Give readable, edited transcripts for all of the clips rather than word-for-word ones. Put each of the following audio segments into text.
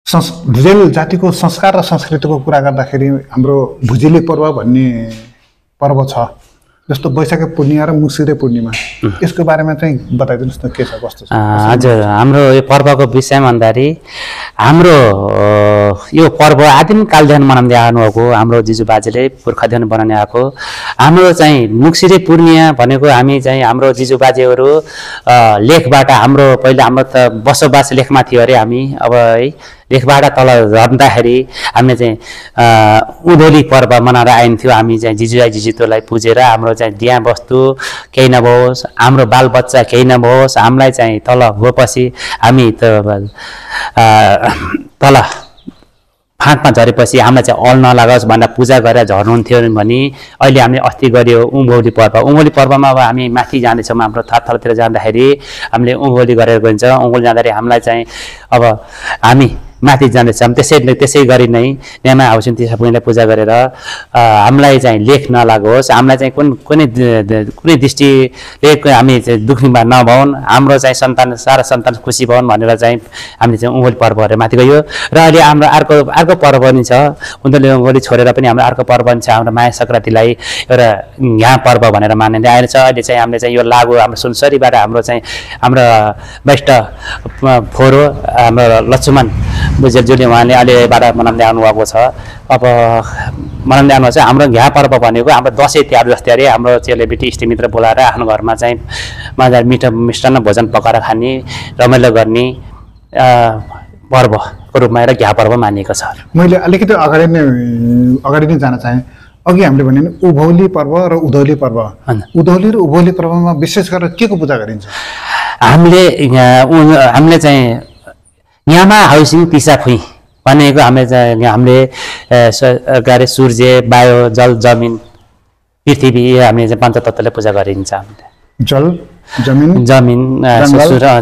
भुजेल जातिको संस्कार र संस्कृतिको कुरा गर्दाखेरि हाम्रो भुजेली पर्व भन्ने पर्व छ जस्तो वैशाख पूर्णिमा र मुसिरे पूर्णिमा यसको बारेमा चाहिँ बताइदिनुस् न के छ कस्तो छ हजुर हाम्रो यो पर्वको विषयमा भन्दाखेरि हाम्रो यो पर्व आदिम कालदेखि मनाउँदै आउनुभएको हाम्रो जिजुबाजेले पुर्खादेखि बनाउने आएको हाम्रो चाहिँ मुसिरे पूर्णिमा भनेको हामी चाहिँ हाम्रो जिजुबाजेहरू लेखबाट हाम्रो पहिला हाम्रो त बसोबास लेखमा थियो अरे हामी अब है लेखबाट तल झर्दाखेरि हामीले चाहिँ उधोली पर्व मनाएर आइन्थ्यो हामी चाहिँ जिजुआई जिजुतोलाई पुजेर हाम्रो चाहिँ दिया वस्तु केही नभओस् हाम्रो बालबच्चा केही नभओस् हामीलाई चाहिँ तल गएपछि हामी त तल फाँटमा झरेपछि हामीलाई चाहिँ अल नलागोस् भनेर पूजा गरेर झर्नुहुन्थ्यो भने अहिले हामीले अस्ति गऱ्यो उँभौली पर्व उँभौली पर्वमा अब हामी माथि जाँदैछौँ हाम्रो थरतिर जाँदाखेरि हामीले उँभौली गरेर गइन्छ उँभौली जाँदाखेरि हामीलाई चाहिँ अब हामी माथि जाँदैछौँ त्यसै गरी नै न्यामा हाउसिङ तिसापुङलाई पूजा गरेर हामीलाई चाहिँ लेख नलागोस् हामीलाई चाहिँ कुनै दृष्टिले हामी चाहिँ दुःखीमा नभउन् हाम्रो चाहिँ सारा सन्तान खुसी भउन् भनेर चाहिँ हामीले चाहिँ उँभौली पर्वहरू माथि गयो र अहिले हाम्रो अर्को पर्व पनि छ उँभौली छोडेर पनि हाम्रो अर्को पर्व पनि छ हाम्रो माया सङ्क्रान्तिलाई एउटा यहाँ पर्व भनेर मानिँदै आएको छ अहिले चाहिँ हामीले चाहिँ यो लागु हाम्रो सुनसरीबाट हाम्रो चाहिँ हाम्रो बेस्ट फोरो हाम्रो लक्ष्मण बुझेलज्यूले उहाँले अहिलेबाट मनाउँदै आउनुभएको छ अब मनाउँदै आउनु चाहिँ हाम्रो घ्या पर्व भनेको हाम्रो दसैँ तिहार जस्तै अरे हाम्रो चेलीबेटी इष्टमित्र बोलाएर आफ्नो घरमा चाहिँ मजाले मिठो मिष्टान्न भोजन पकाएर खाने रमाइलो गर्ने पर्वको रूपमा एउटा घ्या पर्व मानिएको छ मैले अलिकति अगाडि नै जान चाहेँ अघि हामीले भने उभौली पर्व र उधौली पर्व उधौली र उभौली पर्वमा विशेष गरेर के को पूजा गरिन्छ हामीले चाहिँ न्यामा हाउसिङ तिसाफुई भनेको हामीले गरे सूर्य वायु जल जमिन पृथ्वी हामीले चाहिँ पञ्चतत्त्वले पूजा गरिन्छ हामीले जल जमिन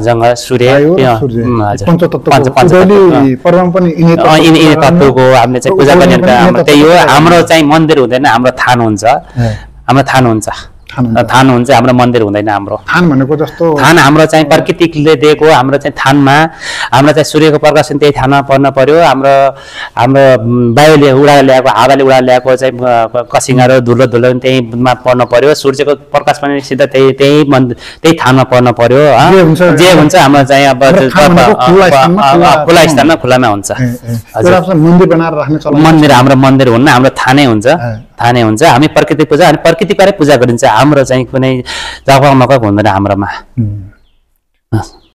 जङ्गल सूर्य तत्त्वको हामीले चाहिँ पूजा गर्ने त्यही हो हाम्रो चाहिँ मन्दिर हुँदैन हाम्रो थान हुन्छ थान हुन्छ हाम्रो मन्दिर हुँदैन हाम्रो थान भनेको जस्तो थान हाम्रो चाहिँ प्रकृतिले दिएको हाम्रो चाहिँ थानमा हाम्रो चाहिँ सूर्यको प्रकाश त्यही थानमा पर्न पर्यो हाम्रो वायुले उडाएर ल्याएको हावाले उडाएर ल्याएको चाहिँ कसिङा र धुलो त्यहीमा पर्न पर्यो सूर्यको प्रकाश पनि सिधा त्यही थानमा पर्न पर्यो जे हुन्छ हाम्रो चाहिँ अब खुला स्थानमा खुलामा हुन्छ मन्दिर हाम्रो मन्दिर हुन्न हाम्रो थानै हुन्छ हामी प्रकृति पूजा अनि प्रकृतिबाटै पूजा गरिन्छ हाम्रो चाहिँ कुनै जगमगक हुँदैन हाम्रोमा